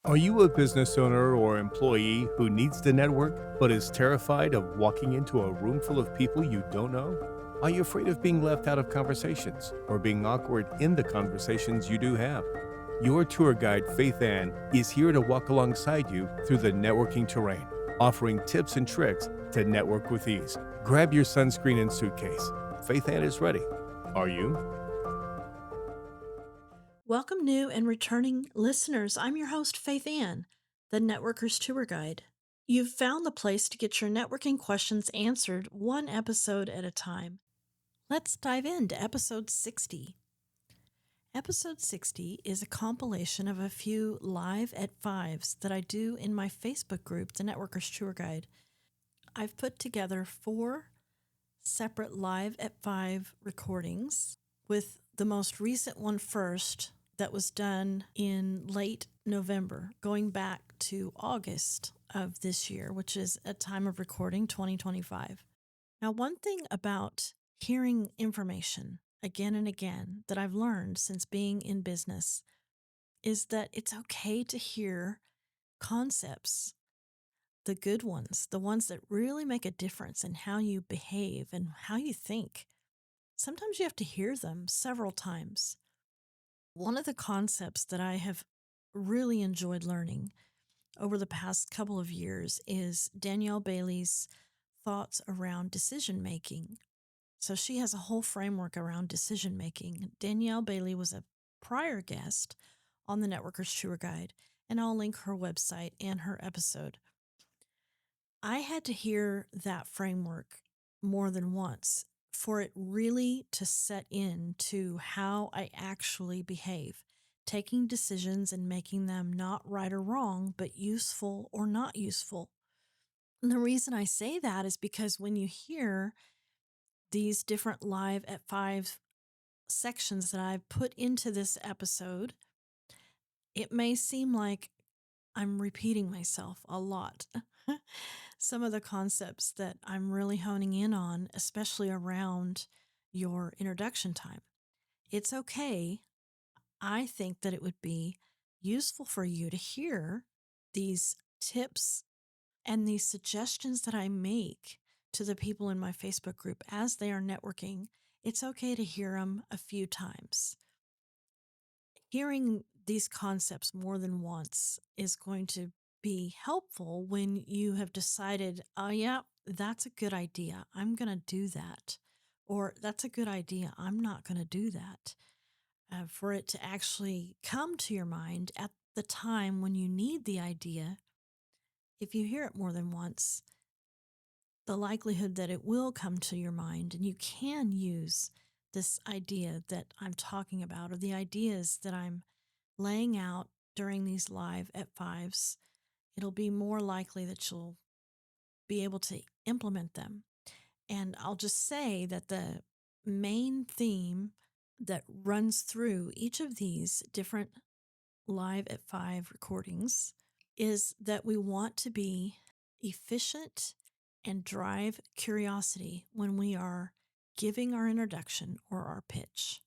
Are you a business owner or employee who needs to network but is terrified of walking into a room full of people you don't know? Are you afraid of being left out of conversations or being awkward in the conversations you do have? Your tour guide, Faith Ann, is here to walk alongside you through the networking terrain, offering tips and tricks to network with ease. Grab your sunscreen and suitcase. Faith Ann is ready. Are you? Welcome, new and returning listeners. I'm your host, Faith Ann, the Networker's Tour Guide. You've found the place to get your networking questions answered one episode at a time. Let's dive into episode 60. Episode 60 is a compilation of a few live at fives that I do in my Facebook group, the Networker's Tour Guide. I've put together 4 separate live at 5 recordings, with the most recent one first that was done in late November, going back to August of this year, which is a time of recording 2025. Now, one thing about hearing information again and again that I've learned since being in business is that it's okay to hear concepts, the good ones, the ones that really make a difference in how you behave and how you think. Sometimes you have to hear them several times. One of the concepts that I have really enjoyed learning over the past couple of years is Danielle Bailey's thoughts around decision making. So she has a whole framework around decision making. Danielle Bailey was a prior guest on the Networker's Tour Guide, and I'll link her website and her episode. I had to hear that framework more than once for it really to set into how I actually behave, taking decisions and making them not right or wrong, but useful or not useful. And the reason I say that is because when you hear these different live at five sections that I've put into this episode, it may seem like I'm repeating myself a lot. Some of the concepts that I'm really honing in on, especially around your introduction time. It's okay. I think that it would be useful for you to hear these tips and these suggestions that I make to the people in my Facebook group as they are networking. It's okay to hear them a few times. Hearing these concepts more than once is going to be helpful when you have decided, oh, yeah, that's a good idea. I'm going to do that. Or that's a good idea. I'm not going to do that. For it to actually come to your mind at the time when you need the idea, if you hear it more than once, the likelihood that it will come to your mind and you can use this idea that I'm talking about or the ideas that I'm laying out during these live at fives, it'll be more likely that you'll be able to implement them. And I'll just say that the main theme that runs through each of these different live at five recordings is that we want to be efficient and drive curiosity when we are giving our introduction or our pitch.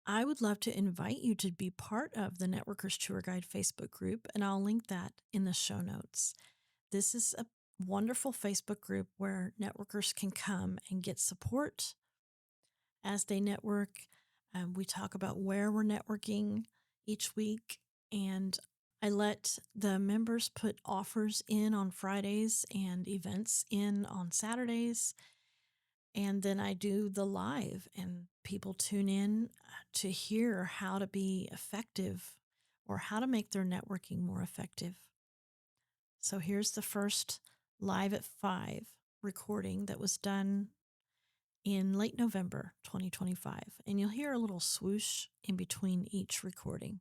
I would love to invite you to be part of the Networkers Tour Guide Facebook group, and I'll link that in the show notes. This is a wonderful Facebook group where networkers can come and get support as they network. We talk about where we're networking each week, and I let the members put offers in on Fridays and events in on Saturdays. And then I do the live, and people tune in to hear how to be effective or how to make their networking more effective. So here's the first live at five recording that was done in late November 2025. And you'll hear a little swoosh in between each recording.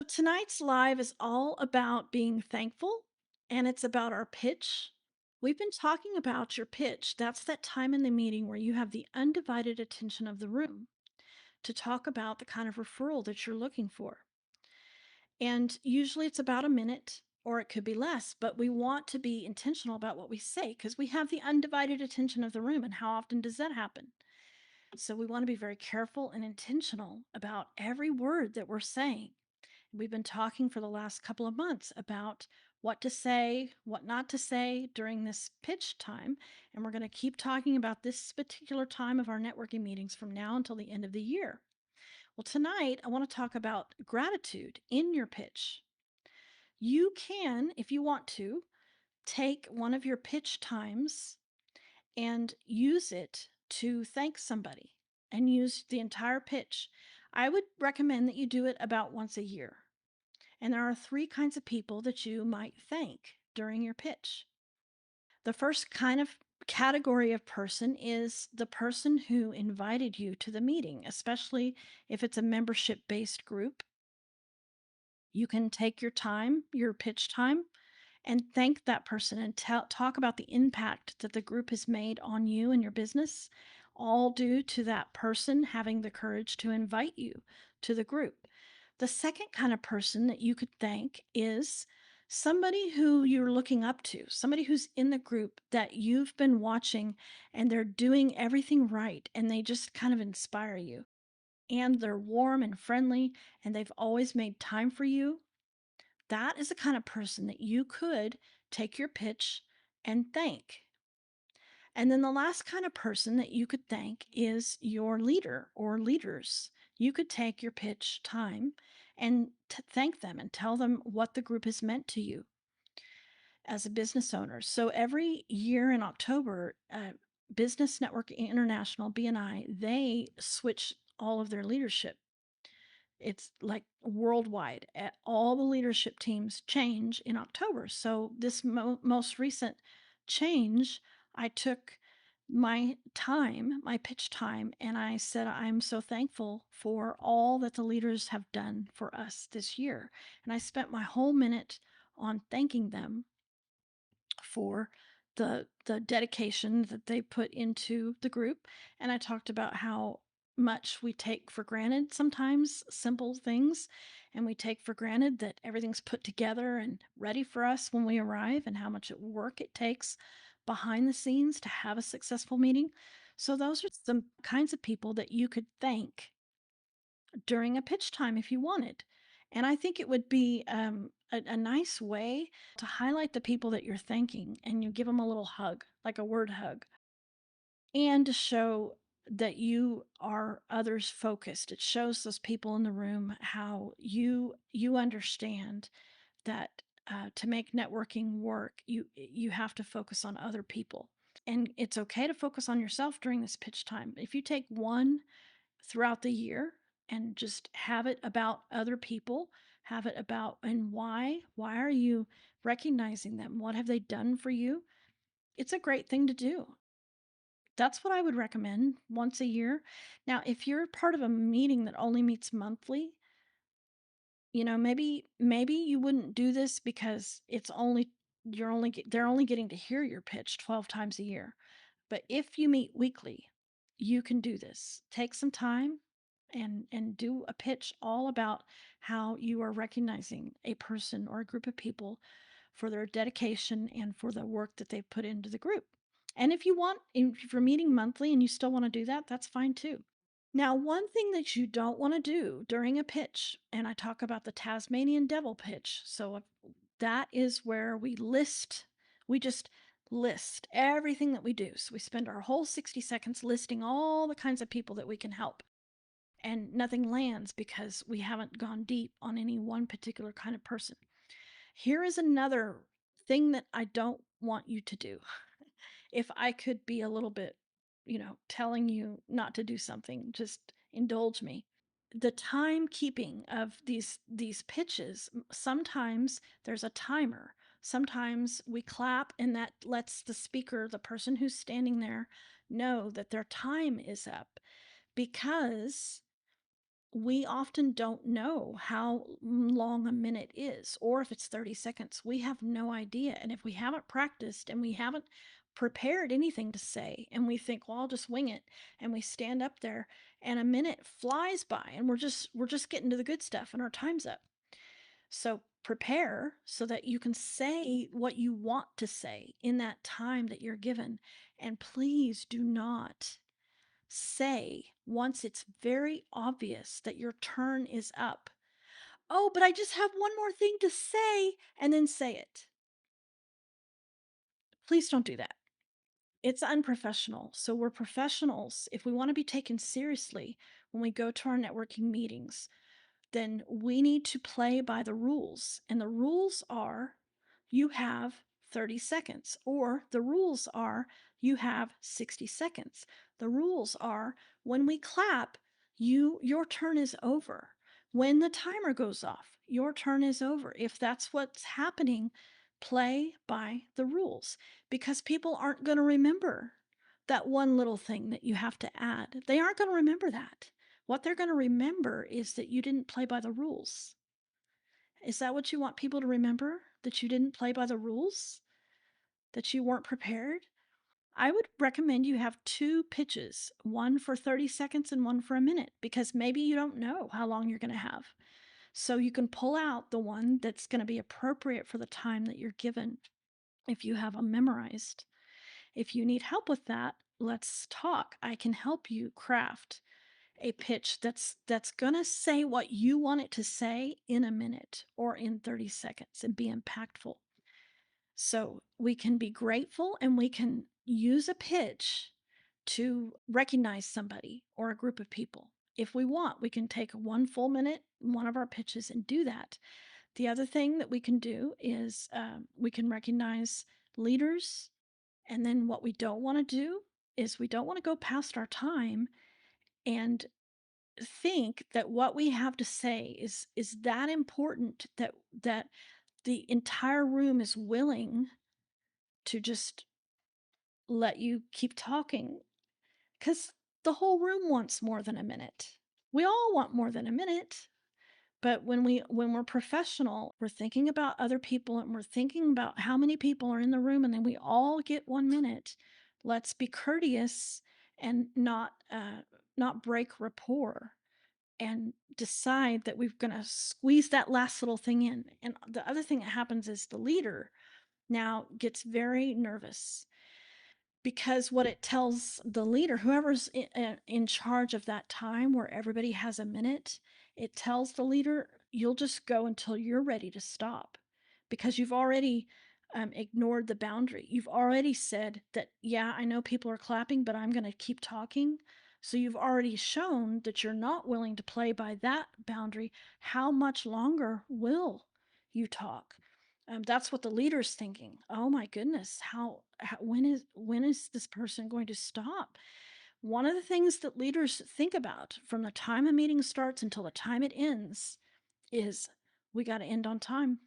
Tonight's live is all about being thankful, and it's about our pitch. We've been talking about your pitch. That's that time in the meeting where you have the undivided attention of the room to talk about the kind of referral that you're looking for. And usually it's about a minute or it could be less, but we want to be intentional about what we say because we have the undivided attention of the room. And how often does that happen? So we want to be very careful and intentional about every word that we're saying. We've been talking for the last couple of months about what to say, what not to say during this pitch time. And we're going to keep talking about this particular time of our networking meetings from now until the end of the year. Well, tonight I want to talk about gratitude in your pitch. You can, if you want to, take one of your pitch times and use it to thank somebody and use the entire pitch. I would recommend that you do it about once a year. And there are three kinds of people that you might thank during your pitch. The first kind of category of person is the person who invited you to the meeting, especially if it's a membership based group. You can take your time, your pitch time, and thank that person and talk about the impact that the group has made on you and your business, all due to that person having the courage to invite you to the group. The second kind of person that you could thank is somebody who you're looking up to, somebody who's in the group that you've been watching and they're doing everything right and they just kind of inspire you. And they're warm and friendly and they've always made time for you. That is the kind of person that you could take your pitch and thank. And then the last kind of person that you could thank is your leader or leaders. You could take your pitch time and thank them and tell them what the group has meant to you as a business owner. So every year in October, Business Network International, BNI, they switch all of their leadership. It's like worldwide. All the leadership teams change in October. So this most recent change, I took my time, my pitch time, and I said, I'm so thankful for all that the leaders have done for us this year. And I spent my whole minute on thanking them for the dedication that they put into the group. And I talked about how much we take for granted sometimes simple things, and we take for granted that everything's put together and ready for us when we arrive, and how much work it takes behind the scenes to have a successful meeting. So those are some kinds of people that you could thank during a pitch time if you wanted. And I think it would be a nice way to highlight the people that you're thanking, and you give them a little hug, like a word hug, and to show that you are others focused. It shows those people in the room how you understand that to make networking work, you have to focus on other people. And it's okay to focus on yourself during this pitch time. If you take one throughout the year and just have it about other people, have it about and why are you recognizing them, what have they done for you. It's a great thing to do. That's what I would recommend once a year. Now if you're part of a meeting that only meets monthly, maybe you wouldn't do this because they're only getting to hear your pitch 12 times a year. But if you meet weekly, you can do this. Take some time and do a pitch all about how you are recognizing a person or a group of people for their dedication and for the work that they've put into the group. And if you're meeting monthly and you still want to do that, that's fine too. Now, one thing that you don't want to do during a pitch, and I talk about the Tasmanian devil pitch. So that is where we just list everything that we do. So we spend our whole 60 seconds listing all the kinds of people that we can help. And nothing lands because we haven't gone deep on any one particular kind of person. Here is another thing that I don't want you to do. If I could be a little bit, telling you not to do something, just indulge me. The timekeeping of these pitches, sometimes there's a timer. Sometimes we clap and that lets the speaker, the person who's standing there, know that their time is up, because we often don't know how long a minute is, or if it's 30 seconds. We have no idea. And if we haven't practiced and we haven't prepared anything to say, and we think, well, I'll just wing it, and we stand up there and a minute flies by and we're just getting to the good stuff and our time's up. So prepare so that you can say what you want to say in that time that you're given. And please do not say, once it's very obvious that your turn is up, Oh, but I just have one more thing to say, and then say it. Please don't do that. It's unprofessional. So we're professionals. If we want to be taken seriously when we go to our networking meetings, then we need to play by the rules. And the rules are you have 30 seconds, or the rules are you have 60 seconds. The rules are when we clap, your turn is over. When the timer goes off, your turn is over. If that's what's happening, play by the rules because people aren't going to remember that one little thing that you have to add. They aren't going to remember that. What they're going to remember is that you didn't play by the rules. Is that what you want people to remember? That you didn't play by the rules? That you weren't prepared? I would recommend you have two pitches, one for 30 seconds and one for a minute, because maybe you don't know how long you're going to have. So you can pull out the one that's going to be appropriate for the time that you're given if you have them memorized. If you need help with that, let's talk. I can help you craft a pitch that's going to say what you want it to say in a minute or in 30 seconds and be impactful. So we can be grateful and we can use a pitch to recognize somebody or a group of people. If we want, we can take one full minute, one of our pitches, and do that. The other thing that we can do is we can recognize leaders. And then what we don't want to do is we don't want to go past our time and think that what we have to say is that important that the entire room is willing to just let you keep talking because the whole room wants more than a minute. We all want more than a minute. But when we're professional, we're thinking about other people and we're thinking about how many people are in the room and then we all get 1 minute. Let's be courteous and not break rapport and decide that we're going to squeeze that last little thing in. And the other thing that happens is the leader now gets very nervous because what it tells the leader, whoever's in charge of that time where everybody has a minute, it tells the leader, you'll just go until you're ready to stop because you've already ignored the boundary. You've already said that, yeah, I know people are clapping, but I'm going to keep talking. So you've already shown that you're not willing to play by that boundary. How much longer will you talk? That's what the leader's thinking. Oh my goodness, when is this person going to stop? One of the things that leaders think about from the time a meeting starts until the time it ends is we got to end on time.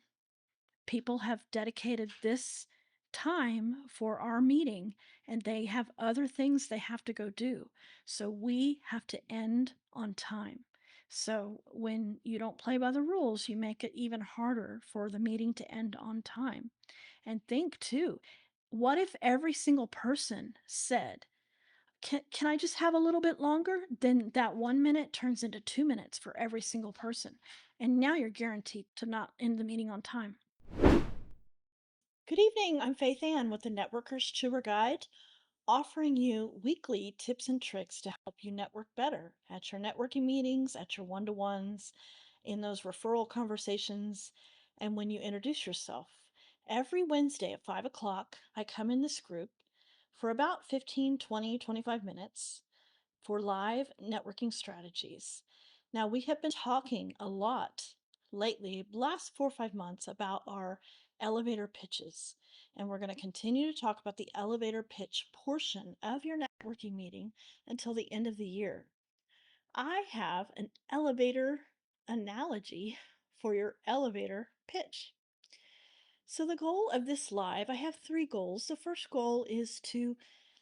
People have dedicated this time for our meeting and they have other things they have to go do. So we have to end on time. So when you don't play by the rules, you make it even harder for the meeting to end on time. And think too, what if every single person said, can I just have a little bit longer? Then that 1 minute turns into 2 minutes for every single person. And now you're guaranteed to not end the meeting on time. Good evening. I'm Faith Ann with the Networkers Tour Guide, offering you weekly tips and tricks to help you network better at your networking meetings, at your one to ones, in those referral conversations, and when you introduce yourself. Every Wednesday at 5 o'clock, I come in this group for about 15, 20, 25 minutes for live networking strategies. Now, we have been talking a lot lately, last 4 or 5 months, about our elevator pitches. And we're going to continue to talk about the elevator pitch portion of your networking meeting until the end of the year. I have an elevator analogy for your elevator pitch. So, the goal of this live, I have three goals. The first goal is to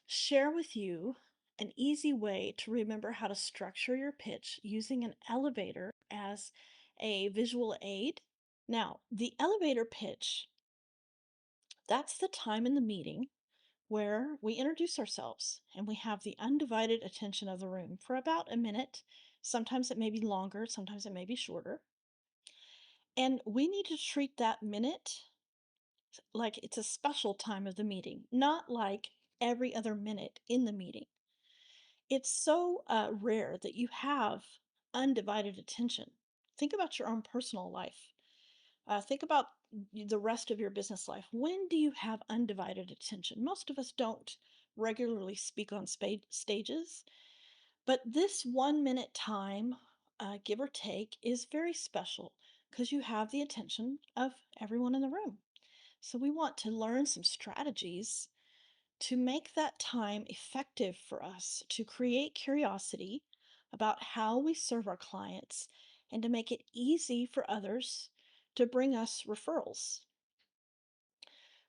share with you an easy way to remember how to structure your pitch using an elevator as a visual aid. Now, the elevator pitch, that's the time in the meeting where we introduce ourselves and we have the undivided attention of the room for about a minute. Sometimes it may be longer, sometimes it may be shorter. And we need to treat that minute like it's a special time of the meeting, not like every other minute in the meeting. It's so rare that you have undivided attention. Think about your own personal life. Think about the rest of your business life. When do you have undivided attention? Most of us don't regularly speak on stages, but this 1 minute time, give or take, is very special because you have the attention of everyone in the room. So we want to learn some strategies to make that time effective for us, to create curiosity about how we serve our clients, and to make it easy for others to bring us referrals.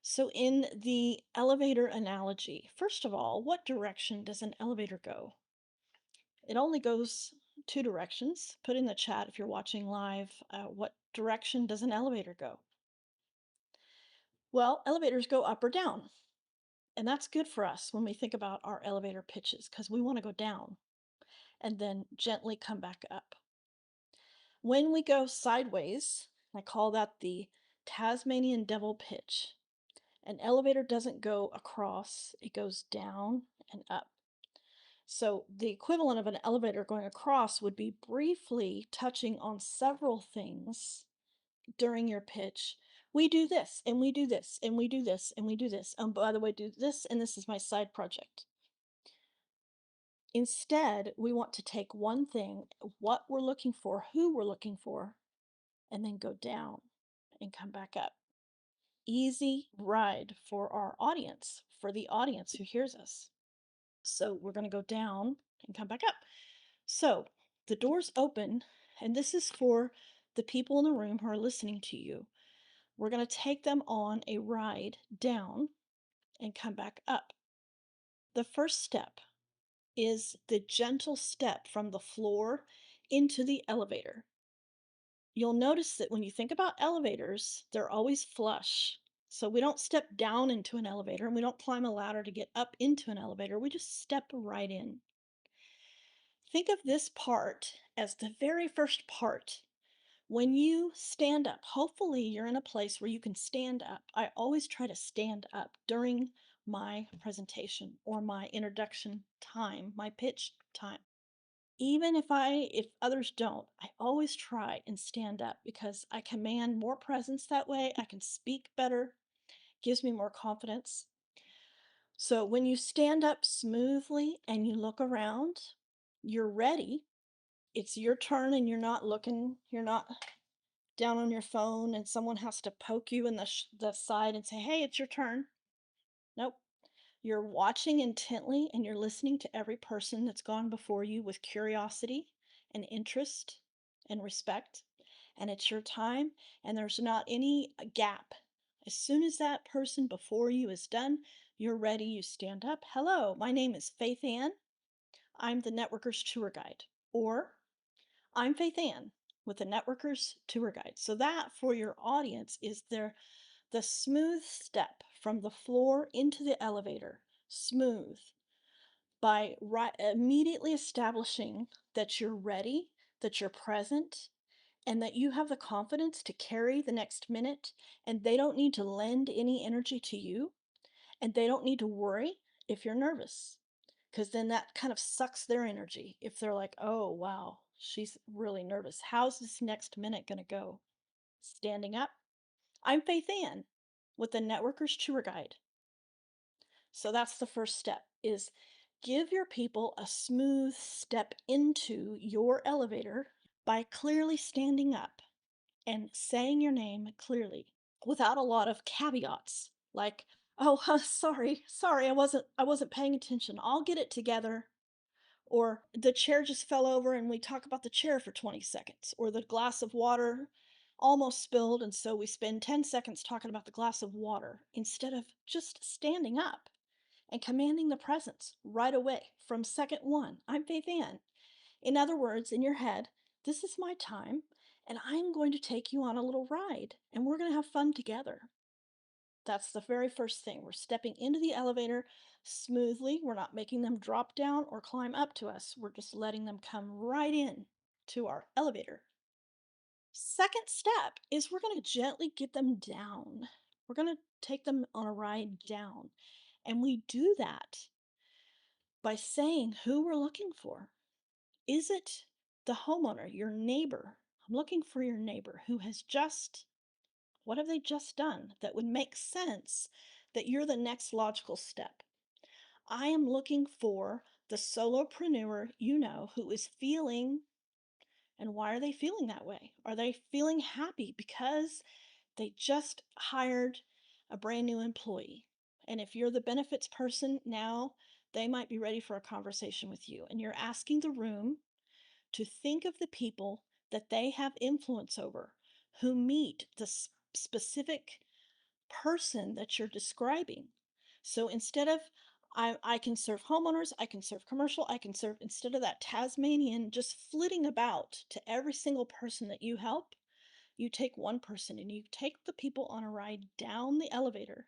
So, in the elevator analogy, first of all, what direction does an elevator go? It only goes two directions. Put in the chat if you're watching live, what direction does an elevator go? Well, elevators go up or down. And that's good for us when we think about our elevator pitches because we want to go down and then gently come back up. When we go sideways, I call that the Tasmanian devil pitch. An elevator doesn't go across, it goes down and up. So the equivalent of an elevator going across would be briefly touching on several things during your pitch. We do this, and we do this, and we do this, and we do this. By the way, do this, and this is my side project. Instead, we want to take one thing, what we're looking for, who we're looking for, and then go down and come back up. Easy ride for our audience, for the audience who hears us. So we're going to go down and come back up. So the doors open, and this is for the people in the room who are listening to you. We're going to take them on a ride down and come back up. The first step is the gentle step from the floor into the elevator. You'll notice that when you think about elevators, they're always flush. So we don't step down into an elevator and we don't climb a ladder to get up into an elevator. We just step right in. Think of this part as the very first part. When you stand up, hopefully you're in a place where you can stand up. I always try to stand up during my presentation or my introduction time, my pitch time. Even if others don't, I always try and stand up because I command more presence that way. I can speak better, gives me more confidence. So when you stand up smoothly and you look around, you're ready. It's your turn and you're not down on your phone and someone has to poke you in the side and say, "Hey, it's your turn." Nope. You're watching intently and you're listening to every person that's gone before you with curiosity and interest and respect. And it's your time, and there's not any gap. As soon as that person before you is done, you're ready. You stand up. "Hello, my name is Faith Ann. I'm the Networkers Tour Guide." Or, "I'm Faith Ann with the Networkers Tour Guide." So that for your audience is the smooth step from the floor into the elevator. Smooth. By immediately establishing that you're ready, that you're present, and that you have the confidence to carry the next minute, and they don't need to lend any energy to you, and they don't need to worry if you're nervous, because then that kind of sucks their energy. If they're like, "Oh, wow, she's really nervous. How's this next minute going to go?" Standing up. "I'm Faith Ann with the Networkers Tour Guide." So that's the first step is give your people a smooth step into your elevator by clearly standing up and saying your name clearly without a lot of caveats like, "Oh, sorry, I wasn't paying attention. I'll get it together." Or, "The chair just fell over," and we talk about the chair for 20 seconds. Or, "The glass of water almost spilled," and so we spend 10 seconds talking about the glass of water instead of just standing up and commanding the presence right away from second one. "I'm Faith Ann." In other words, in your head, "This is my time, and I'm going to take you on a little ride, and we're going to have fun together." That's the very first thing. We're stepping into the elevator smoothly. We're not making them drop down or climb up to us. We're just letting them come right in to our elevator. Second step is we're going to gently get them down. We're going to take them on a ride down. And we do that by saying who we're looking for. Is it the homeowner, your neighbor, I'm looking for your neighbor who has just, what have they just done that would make sense that you're the next logical step? I am looking for the solopreneur you know who is feeling, and why are they feeling that way? Are they feeling happy because they just hired a brand new employee? And if you're the benefits person now, they might be ready for a conversation with you. And you're asking the room to think of the people that they have influence over who meet the specific person that you're describing. So instead of I can serve homeowners, I can serve commercial, I can serve, instead of that Tasmanian just flitting about to every single person that you help, you take one person and you take the people on a ride down the elevator.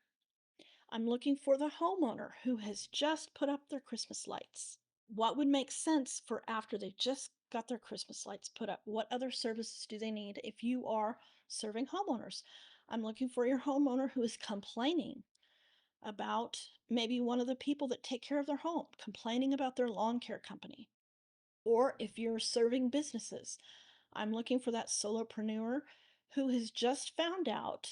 I'm looking for the homeowner who has just put up their Christmas lights. What would make sense for after they just got their Christmas lights put up? What other services do they need if you are serving homeowners? I'm looking for your homeowner who is complaining about maybe one of the people that take care of their home, complaining about their lawn care company. Or if you're serving businesses, I'm looking for that solopreneur who has just found out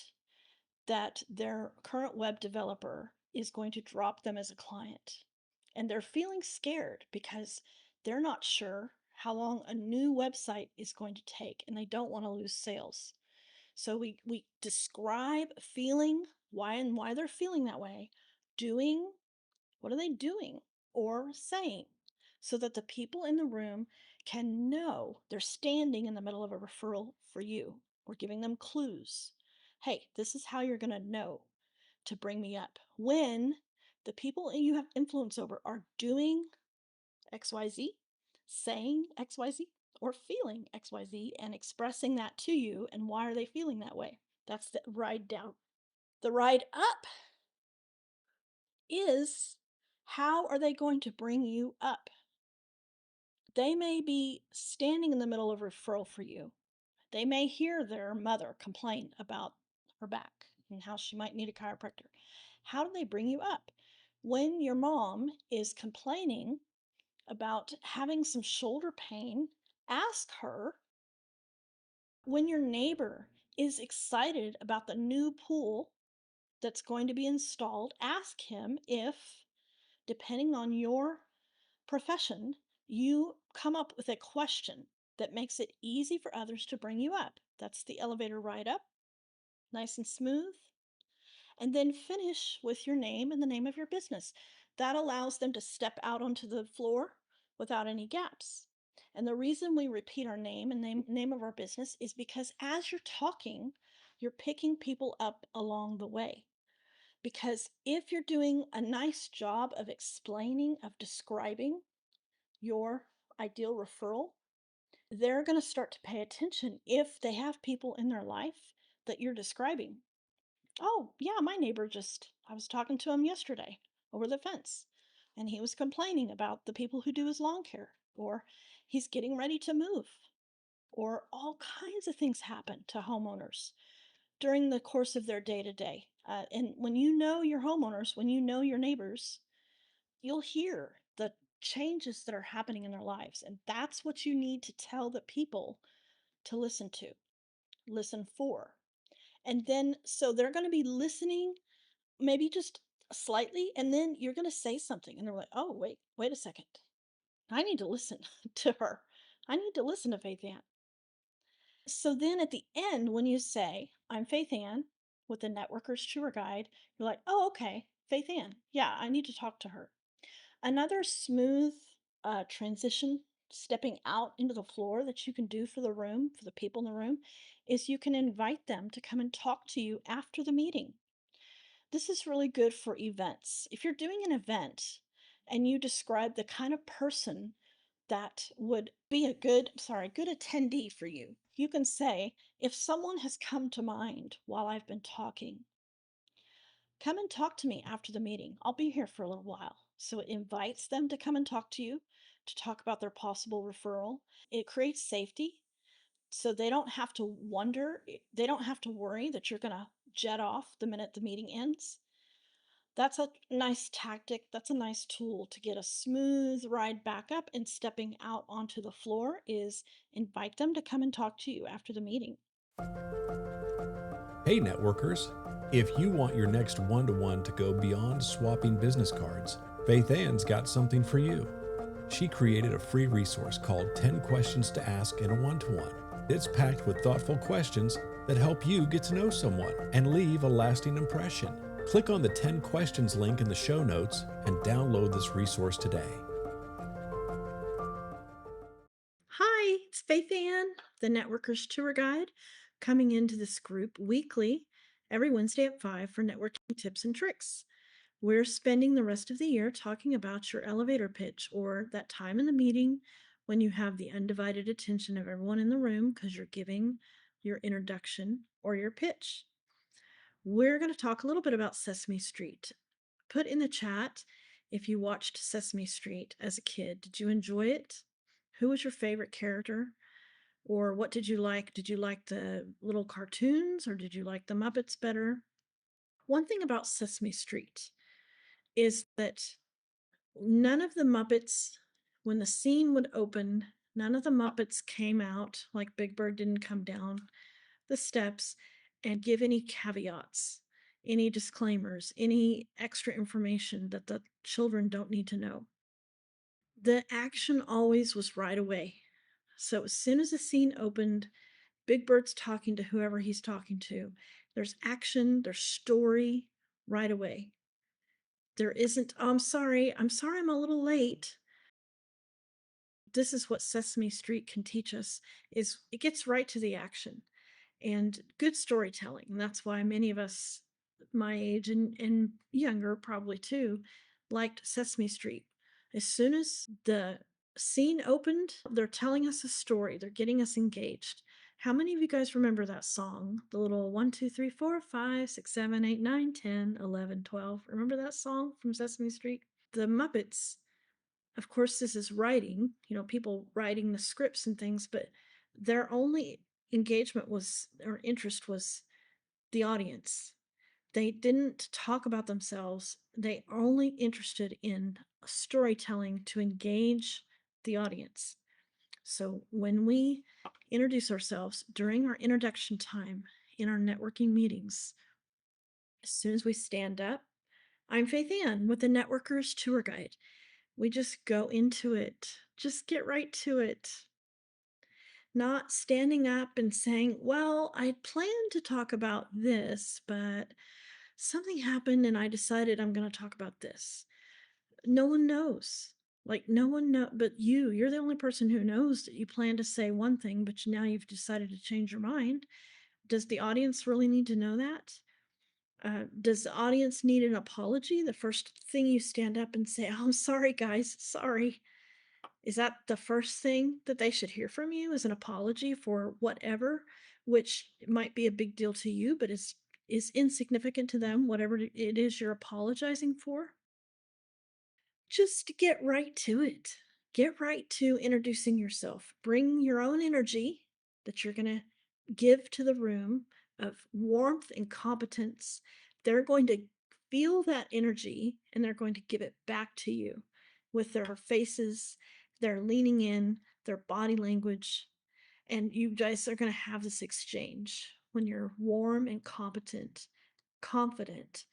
that their current web developer is going to drop them as a client. And they're feeling scared because they're not sure how long a new website is going to take and they don't want to lose sales. So we describe feeling why they're feeling that way, doing, what are they doing or saying, so that the people in the room can know they're standing in the middle of a referral for you. We're giving them clues. Hey, this is how you're going to know to bring me up when the people you have influence over are doing XYZ, saying XYZ, or feeling XYZ and expressing that to you. And why are they feeling that way? That's the ride down. The ride up is, how are they going to bring you up? They may be standing in the middle of a referral for you. They may hear their mother complain about her back and how she might need a chiropractor. How do they bring you up? When your mom is complaining about having some shoulder pain, ask her. When your neighbor is excited about the new pool that's going to be installed, ask him if, depending on your profession, you come up with a question that makes it easy for others to bring you up. That's the elevator ride up, nice and smooth. And then finish with your name and the name of your business. That allows them to step out onto the floor without any gaps. And the reason we repeat our name and name of our business is because as you're talking, you're picking people up along the way. Because if you're doing a nice job of explaining, of describing your ideal referral, they're going to start to pay attention if they have people in their life that you're describing. Oh, yeah, my neighbor just, I was talking to him yesterday over the fence, and he was complaining about the people who do his lawn care, or he's getting ready to move, or all kinds of things happen to homeowners during the course of their day to day. And when you know your homeowners, when you know your neighbors, you'll hear the changes that are happening in their lives. And that's what you need to tell the people to listen to, listen for. And then, so they're going to be listening, maybe just slightly, and then you're going to say something, and they're like, oh, wait a second. I need to listen to her. I need to listen to Faith Ann. So then at the end, when you say, I'm Faith Ann with the Networker's Tour Guide, you're like, oh, okay, Faith Ann. Yeah, I need to talk to her. Another smooth transition, stepping out into the floor that you can do for the room, for the people in the room, is you can invite them to come and talk to you after the meeting. This is really good for events. If you're doing an event and you describe the kind of person that would be a good attendee for you, you can say, if someone has come to mind while I've been talking, come and talk to me after the meeting. I'll be here for a little while. So it invites them to come and talk to you, to talk about their possible referral. It creates safety so they don't have to wonder, they don't have to worry that you're going to jet off the minute the meeting ends. That's a nice tactic. That's a nice tool to get a smooth ride back up. And stepping out onto the floor is invite them to come and talk to you after the meeting. Hey, networkers! If you want your next one to one to go beyond swapping business cards, Faith Ann's got something for you. She created a free resource called 10 Questions to Ask in a One to One. It's packed with thoughtful questions that help you get to know someone and leave a lasting impression. Click on the 10 Questions link in the show notes and download this resource today. Hi, it's Faith Ann, the Networkers Tour Guide, coming into this group weekly every Wednesday at 5 for networking tips and tricks. We're spending the rest of the year talking about your elevator pitch, or that time in the meeting when you have the undivided attention of everyone in the room because you're giving your introduction or your pitch. We're going to talk a little bit about Sesame Street. Put in the chat if you watched Sesame Street as a kid. Did you enjoy it? Who was your favorite character? Or what did you like? Did you like the little cartoons or did you like the Muppets better? One thing about Sesame Street is that none of the Muppets, when the scene would open, none of the Muppets came out, like Big Bird didn't come down the steps and give any caveats, any disclaimers, any extra information that the children don't need to know. The action always was right away. So as soon as the scene opened, Big Bird's talking to whoever he's talking to. There's action, there's story right away. There isn't, oh, I'm sorry I'm a little late. This is what Sesame Street can teach us is it gets right to the action and good storytelling. And that's why many of us my age and younger probably too liked Sesame Street. As soon as the scene opened, they're telling us a story, they're getting us engaged. How many of you guys remember that song? The little 1, 2, 3, 4, 5, 6, 7, 8, 9, 10, 11, 12. Remember that song from Sesame Street? The Muppets, of course, this is writing, people writing the scripts and things, but their only engagement was or interest was the audience. They didn't talk about themselves. They are only interested in storytelling to engage the audience. So when we introduce ourselves during our introduction time in our networking meetings, as soon as we stand up, I'm Faith Ann with the Networkers Tour Guide. We just go into it. Just get right to it. Not standing up and saying, well, I planned to talk about this, but something happened and I decided I'm going to talk about this. No one knows. Like, no one knows but you. You're the only person who knows that you plan to say one thing, but now you've decided to change your mind. Does the audience really need to know that? Does the audience need an apology? The first thing you stand up and say, oh, I'm sorry, guys, sorry. Is that the first thing that they should hear from you is an apology for whatever, which might be a big deal to you, but is insignificant to them, whatever it is you're apologizing for? Just get right to it. Get right to introducing yourself. Bring your own energy that you're going to give to the room of warmth and competence. They're going to feel that energy and they're going to give it back to you with their faces, their leaning in, their body language. And you guys are going to have this exchange when you're warm and competent, confident,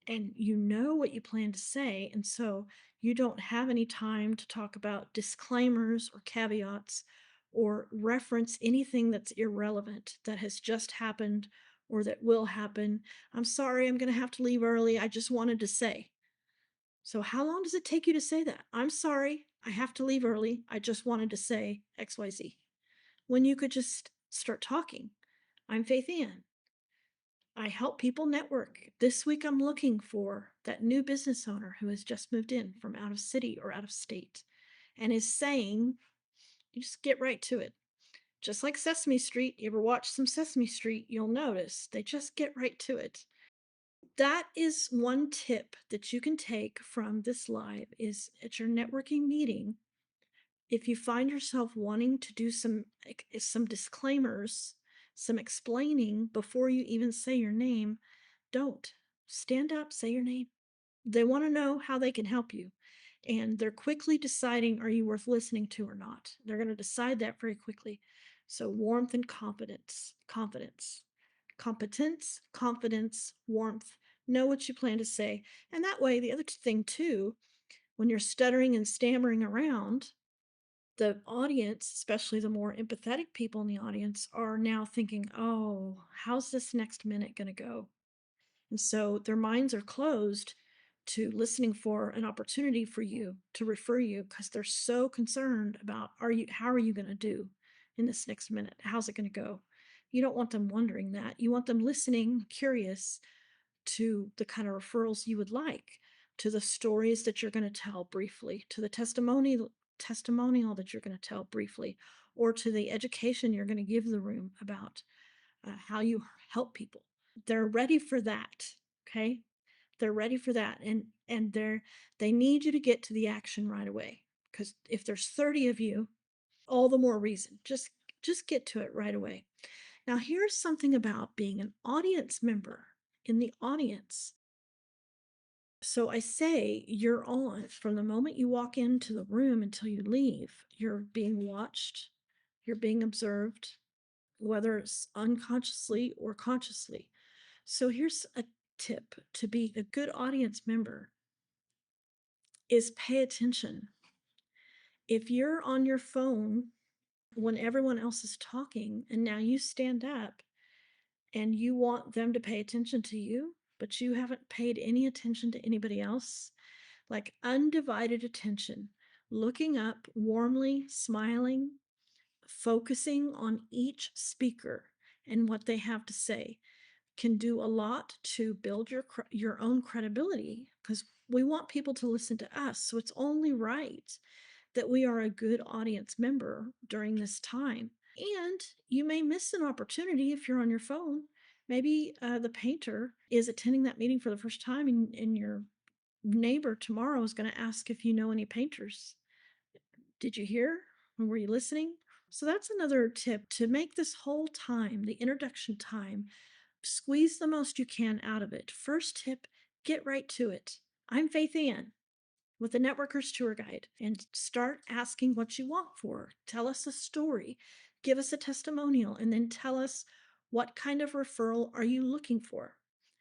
and you know what you plan to say. And so you don't have any time to talk about disclaimers or caveats or reference anything that's irrelevant that has just happened or that will happen. I'm sorry, I'm going to have to leave early. I just wanted to say. So, how long does it take you to say that? I'm sorry, I have to leave early. I just wanted to say XYZ. When you could just start talking. I'm Faith Ann. I help people network. This week, I'm looking for that new business owner who has just moved in from out of city or out of state and is saying, you just get right to it. Just like Sesame Street, you ever watch some Sesame Street, you'll notice they just get right to it. That is one tip that you can take from this live is at your networking meeting. If you find yourself wanting to do some disclaimers, some explaining before you even say your name, don't. Stand up, say your name. They want to know how they can help you. And they're quickly deciding, are you worth listening to or not? They're going to decide that very quickly. So warmth and competence, warmth. Know what you plan to say. And that way, the other thing too, when you're stuttering and stammering around, the audience, especially the more empathetic people in the audience, are now thinking, oh, how's this next minute going to go? And so their minds are closed to listening for an opportunity for you to refer you because they're so concerned about how are you going to do in this next minute? How's it going to go? You don't want them wondering that. You want them listening, curious to the kind of referrals you would like, to the stories that you're going to tell briefly, to the testimonial that you're going to tell briefly, or to the education you're going to give the room about how you help people. They're ready for that. Okay. They're ready for that. And they need you to get to the action right away. Because if there's 30 of you, all the more reason. Just get to it right away. Now, here's something about being an audience member in the audience. So I say you're on from the moment you walk into the room until you leave. You're being watched, you're being observed, whether it's unconsciously or consciously. So here's a tip to be a good audience member is pay attention. If you're on your phone when everyone else is talking and now you stand up and you want them to pay attention to you, but you haven't paid any attention to anybody else, like undivided attention, looking up warmly, smiling, focusing on each speaker and what they have to say can do a lot to build your own credibility because we want people to listen to us. So it's only right that we are a good audience member during this time. And you may miss an opportunity if you're on your phone. Maybe the painter is attending that meeting for the first time, and your neighbor tomorrow is going to ask if you know any painters. Did you hear? Were you listening? So that's another tip to make this whole time, the introduction time, squeeze the most you can out of it. First tip, get right to it. I'm Faith Ann with the Networkers Tour Guide and start asking what you want for. Tell us a story, give us a testimonial, and then tell us what kind of referral are you looking for.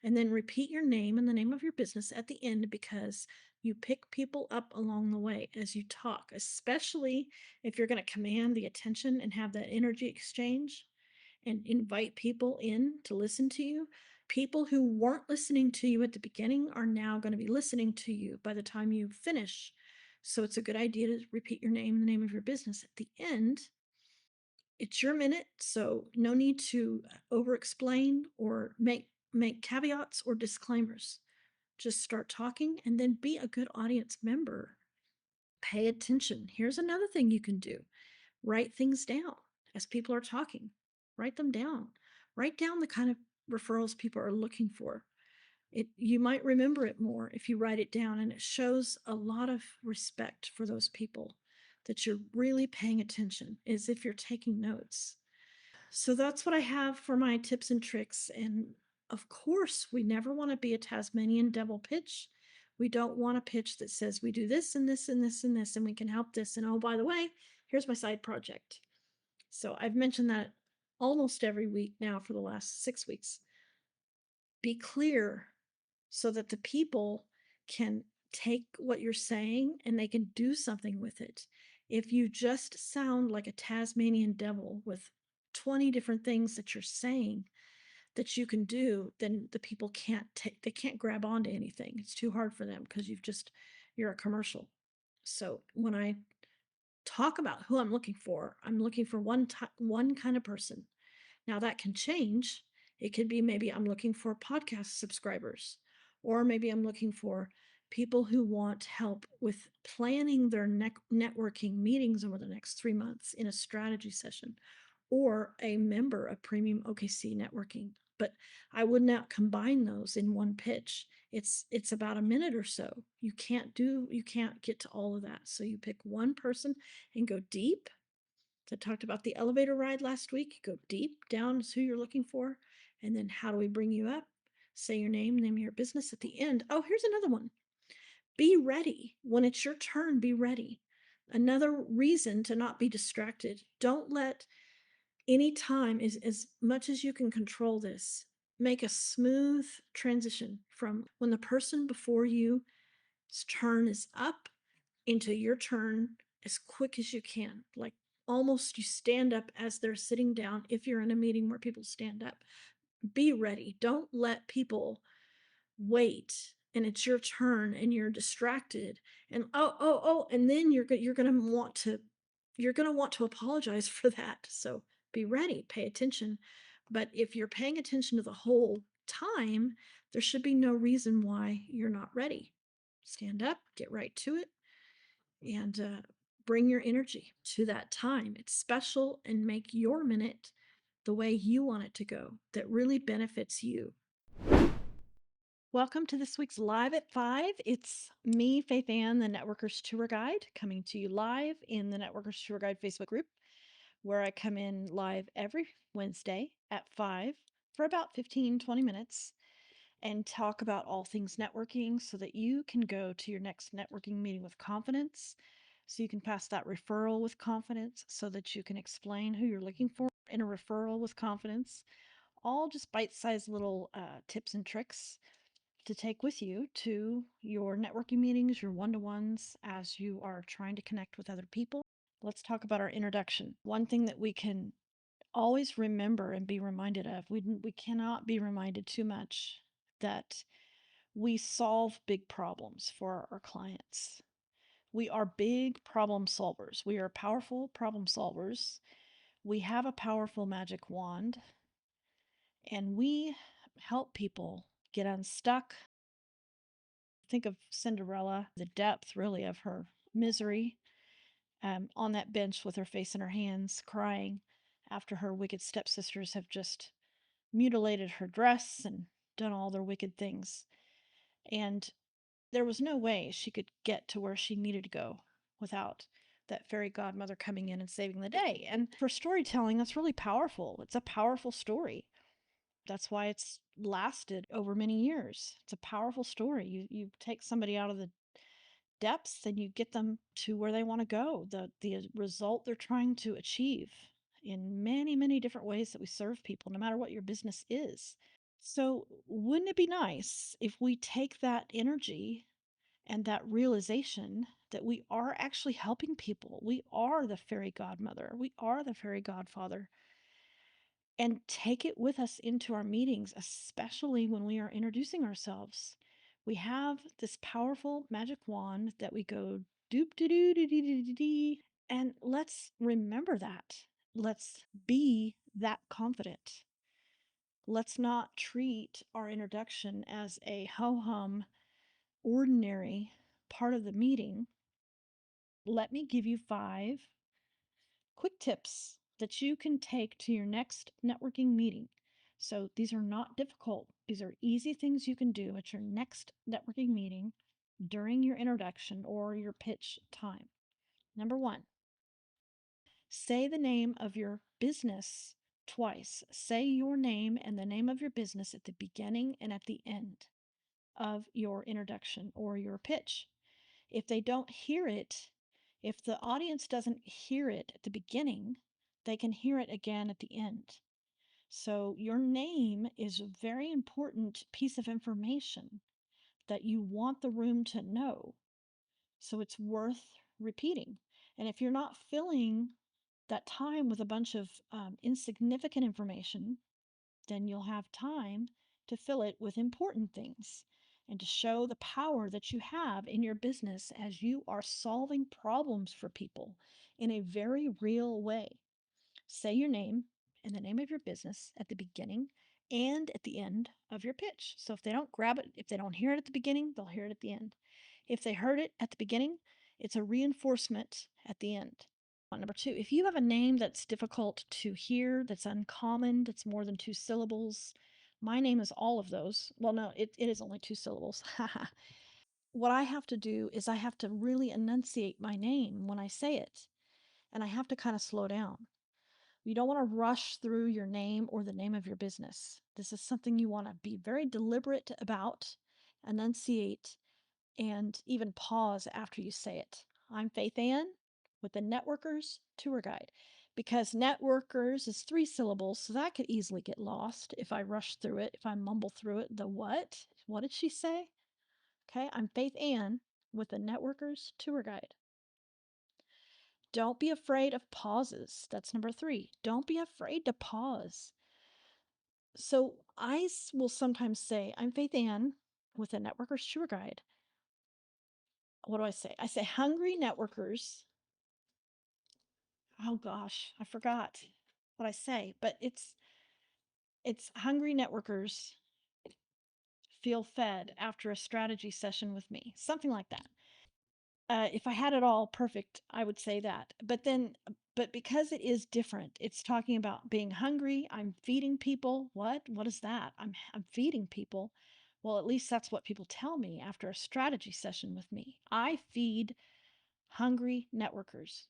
And then repeat your name and the name of your business at the end because you pick people up along the way as you talk, especially if you're going to command the attention and have that energy exchange and invite people in to listen to you. People who weren't listening to you at the beginning are now going to be listening to you by the time you finish. So it's a good idea to repeat your name and the name of your business at the end. It's your minute, so no need to over explain or make caveats or disclaimers. Just start talking and then be a good audience member. Pay attention. Here's another thing you can do. Write things down as people are talking. Write them down. Write down the kind of referrals people are looking for. You might remember it more if you write it down, and it shows a lot of respect for those people that you're really paying attention, as if you're taking notes. So that's what I have for my tips and tricks. And of course, we never want to be a Tasmanian devil pitch. We don't want a pitch that says we do this and this and this and this, and we can help this. And oh, by the way, here's my side project. So I've mentioned that almost every week now for the last 6 weeks. Be clear so that the people can take what you're saying and they can do something with it. If you just sound like a Tasmanian devil with 20 different things that you're saying that you can do, then the people they can't grab onto anything. It's too hard for them because you're a commercial. So when I talk about who I'm looking for one kind of person. Now that can change. It could be maybe I'm looking for podcast subscribers, or maybe I'm looking for people who want help with planning their networking meetings over the next 3 months in a strategy session, or a member of Premium OKC Networking. But I would not combine those in one pitch. It's about a minute or so. You can't get to all of that. So you pick one person and go deep. I talked about the elevator ride last week. You go deep down to who you're looking for, and then how do we bring you up? Say your name of your business at the end. Oh, here's another one. Be ready. When it's your turn, be ready. Another reason to not be distracted. Don't let any time, is as much as you can control this, make a smooth transition from when the person before you's turn is up into your turn as quick as you can. Like almost you stand up as they're sitting down if you're in a meeting where people stand up. Be ready. Don't let people wait and it's your turn and you're distracted and and then you're going to want to apologize for that. So be ready, pay attention. But if you're paying attention to the whole time, there should be no reason why you're not ready. Stand up, get right to it, and bring your energy to that time. It's special, and make your minute the way you want it to go that really benefits you. Welcome to this week's Live at 5. It's me, Faith Ann, the Networkers Tour Guide, coming to you live in the Networkers Tour Guide Facebook group, where I come in live every Wednesday at 5 for about 15-20 minutes and talk about all things networking so that you can go to your next networking meeting with confidence, so you can pass that referral with confidence, so that you can explain who you're looking for in a referral with confidence. All just bite-sized little tips and tricks to take with you to your networking meetings, your one-to-ones, as you are trying to connect with other people. Let's talk about our introduction. One thing that we can always remember and be reminded of, we cannot be reminded too much that we solve big problems for our clients. We are big problem solvers. We are powerful problem solvers. We have a powerful magic wand, and we help people get unstuck. Think of Cinderella, the depth really of her misery, on that bench with her face in her hands, crying after her wicked stepsisters have just mutilated her dress and done all their wicked things. And there was no way she could get to where she needed to go without that fairy godmother coming in and saving the day. And for storytelling, that's really powerful. It's a powerful story. That's why it's lasted over many years. It's a powerful story. You take somebody out of the depths and you get them to where they want to go, the result they're trying to achieve, in many, many different ways that we serve people, no matter what your business is. So wouldn't it be nice if we take that energy and that realization that we are actually helping people? We are the fairy godmother, we are the fairy godfather, and take it with us into our meetings, especially when we are introducing ourselves. We have this powerful magic wand that we go doop doo doo doo doo doo dee, and let's remember that. Let's be that confident. Let's not treat our introduction as a ho hum, ordinary part of the meeting. Let me give you 5 quick tips that you can take to your next networking meeting. So these are not difficult. These are easy things you can do at your next networking meeting during your introduction or your pitch time. Number 1, say the name of your business twice. Say your name and the name of your business at the beginning and at the end of your introduction or your pitch. If they don't hear it, if the audience doesn't hear it at the beginning, they can hear it again at the end. So your name is a very important piece of information that you want the room to know. So it's worth repeating. And if you're not filling that time with a bunch of insignificant information, then you'll have time to fill it with important things and to show the power that you have in your business as you are solving problems for people in a very real way. Say your name and the name of your business at the beginning and at the end of your pitch. So if they don't grab it, if they don't hear it at the beginning, they'll hear it at the end. If they heard it at the beginning, it's a reinforcement at the end. Number 2, if you have a name that's difficult to hear, that's uncommon, that's more than 2 syllables, my name is all of those. Well, no, it is only 2 syllables. What I have to do is I have to really enunciate my name when I say it, and I have to kind of slow down. You don't want to rush through your name or the name of your business. This is something you want to be very deliberate about, enunciate, and even pause after you say it. I'm Faith Ann with the Networkers Tour Guide. Because networkers is 3 syllables, so that could easily get lost if I rush through it, if I mumble through it. The what? What did she say? Okay, I'm Faith Ann with the Networkers Tour Guide. Don't be afraid of pauses. That's number 3. Don't be afraid to pause. So will sometimes say, I'm Faith Ann with the Networkers Tour Guide. What do I say? I say, hungry networkers. Oh gosh, I forgot what I say, but it's hungry networkers feel fed after a strategy session with me. Something like that. If I had it all perfect, I would say that. But because it is different, it's talking about being hungry. I'm feeding people. What? What is that? I'm feeding people. Well, at least that's what people tell me after a strategy session with me. I feed hungry networkers.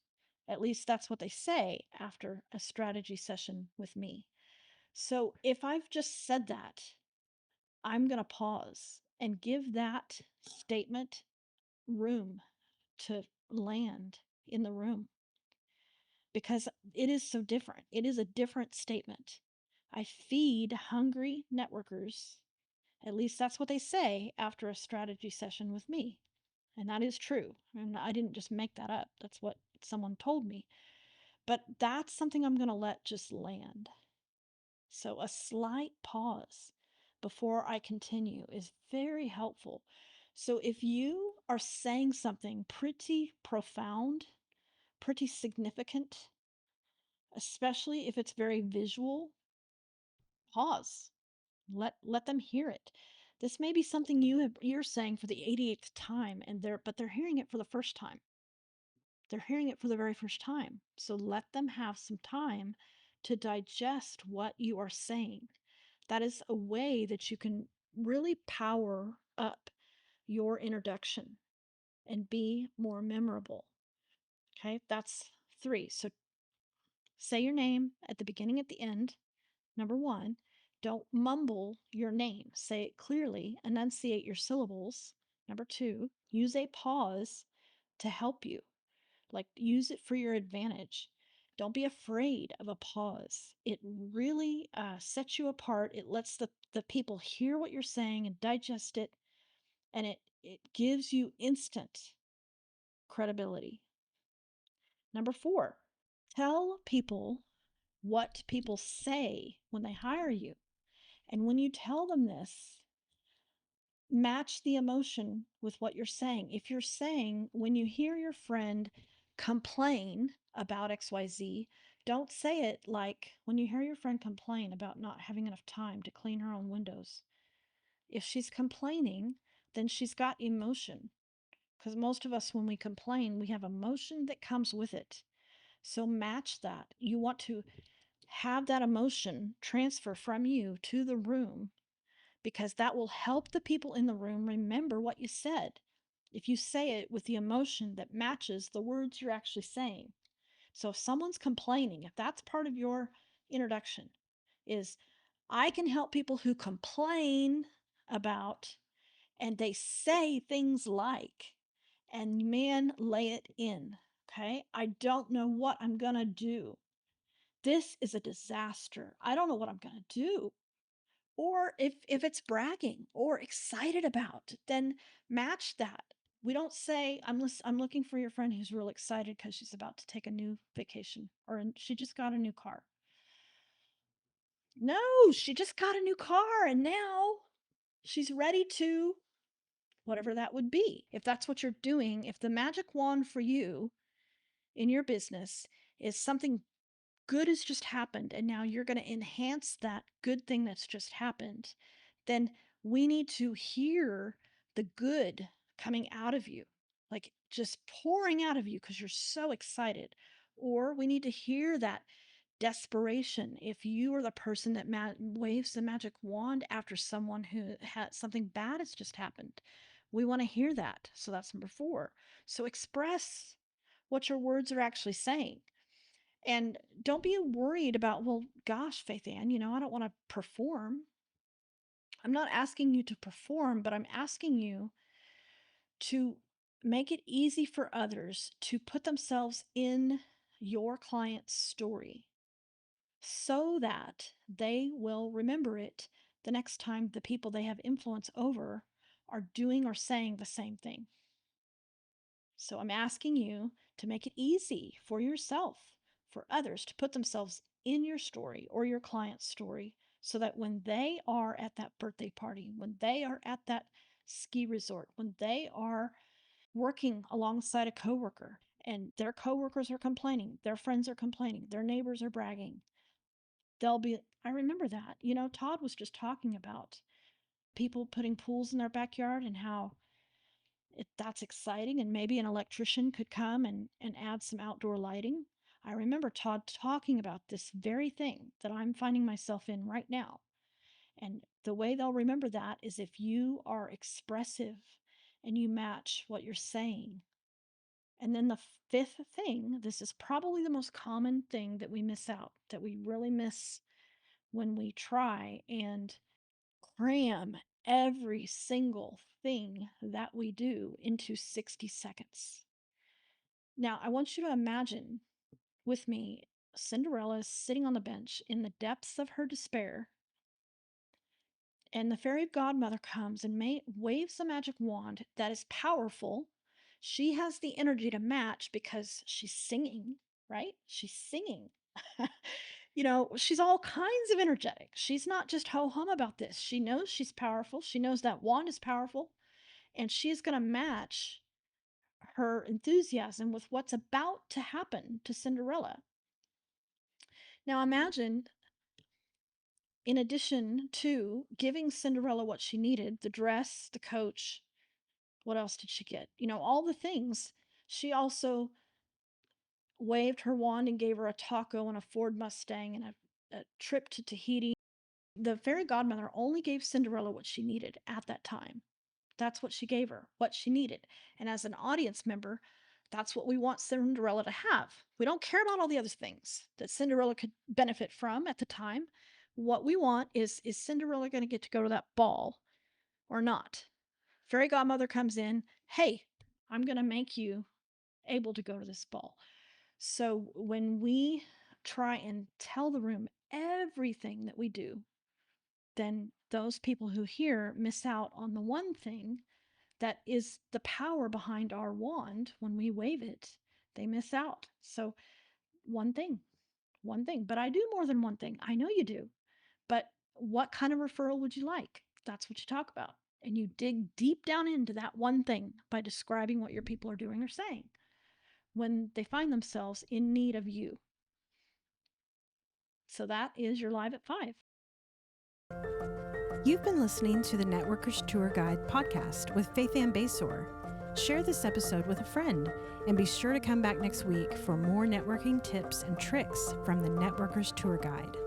At least that's what they say after a strategy session with me. So if I've just said that, I'm going to pause and give that statement room to land in the room because it is so different. It is a different statement. I feed hungry networkers. At least that's what they say after a strategy session with me. And that is true. And I didn't just make that up. That's what someone told me. But that's something I'm going to let just land. So a slight pause before I continue is very helpful. So if you are saying something pretty profound, pretty significant, especially if it's very visual, pause. Let them hear it. This may be something you're saying for the 88th time but they're hearing it for the first time. They're hearing it for the very first time. So let them have some time to digest what you are saying. That is a way that you can really power up your introduction and be more memorable. Okay, that's 3. So say your name at the beginning, at the end. Number 1, don't mumble your name. Say it clearly, enunciate your syllables. Number 2, use a pause to help you. Like, use it for your advantage. Don't be afraid of a pause. It really sets you apart. It lets the people hear what you're saying and digest it, and it gives you instant credibility. Number 4, tell people what people say when they hire you. And when you tell them this, match the emotion with what you're saying. If you're saying, when you hear your friend complain about XYZ, don't say it like when you hear your friend complain about not having enough time to clean her own windows. If she's complaining, then she's got emotion. Because most of us, when we complain, we have emotion that comes with it. So match that. You want to have that emotion transfer from you to the room because that will help the people in the room remember what you said. If you say it with the emotion that matches the words you're actually saying. So if someone's complaining, if that's part of your introduction, is I can help people who complain about, and they say things like, and man, lay it in. Okay, I don't know what I'm gonna do. This is a disaster. I don't know what I'm gonna do. Or if it's bragging or excited about, then match that. We don't say, I'm looking for your friend who's real excited because she's about to take a new vacation or she just got a new car. No, she just got a new car and now she's ready to whatever that would be. If that's what you're doing, if the magic wand for you in your business is something good has just happened and now you're going to enhance that good thing that's just happened, then we need to hear the good coming out of you, like just pouring out of you because you're so excited. Or we need to hear that desperation. If you are the person that waves the magic wand after someone who had something bad has just happened, we want to hear that. So that's number 4. So express what your words are actually saying. And don't be worried about, well, gosh, Faith Ann, I don't want to perform. I'm not asking you to perform, but I'm asking you to make it easy for others to put themselves in your client's story so that they will remember it the next time the people they have influence over are doing or saying the same thing. So I'm asking you to make it easy for yourself, for others to put themselves in your story or your client's story so that when they are at that birthday party, when they are at that ski resort, when they are working alongside a coworker and their coworkers are complaining, their friends are complaining, their neighbors are bragging, they'll be, I remember that. Todd was just talking about people putting pools in their backyard and how that's exciting, and maybe an electrician could come and add some outdoor lighting. I remember Todd talking about this very thing that I'm finding myself in right now. And the way they'll remember that is if you are expressive and you match what you're saying. And then the fifth thing, this is probably the most common thing that we miss out, that we really miss when we try and cram every single thing that we do into 60 seconds. Now, I want you to imagine with me Cinderella sitting on the bench in the depths of her despair, and the fairy godmother comes and waves a magic wand that is powerful. She has the energy to match because she's singing, right? She's singing. She's all kinds of energetic. She's not just ho hum about this. She knows she's powerful. She knows that wand is powerful, and she's going to match her enthusiasm with what's about to happen to Cinderella. Now imagine, in addition to giving Cinderella what she needed, the dress, the coach, what else did she get? All the things. She also waved her wand and gave her a taco and a Ford Mustang and a trip to Tahiti. The fairy godmother only gave Cinderella what she needed at that time. That's what she gave her, what she needed. And as an audience member, that's what we want Cinderella to have. We don't care about all the other things that Cinderella could benefit from at the time. What we want is Cinderella going to get to go to that ball or not? Fairy godmother comes in, hey, I'm going to make you able to go to this ball. So when we try and tell the room everything that we do, then those people who hear miss out on the one thing that is the power behind our wand. When we wave it, they miss out. So one thing, but I do more than one thing. I know you do, but what kind of referral would you like? That's what you talk about. And you dig deep down into that one thing by describing what your people are doing or saying when they find themselves in need of you. So that is your Live at 5. You've been listening to the Networkers Tour Guide podcast with Faith Ann Basor. Share this episode with a friend and be sure to come back next week for more networking tips and tricks from the Networkers Tour Guide.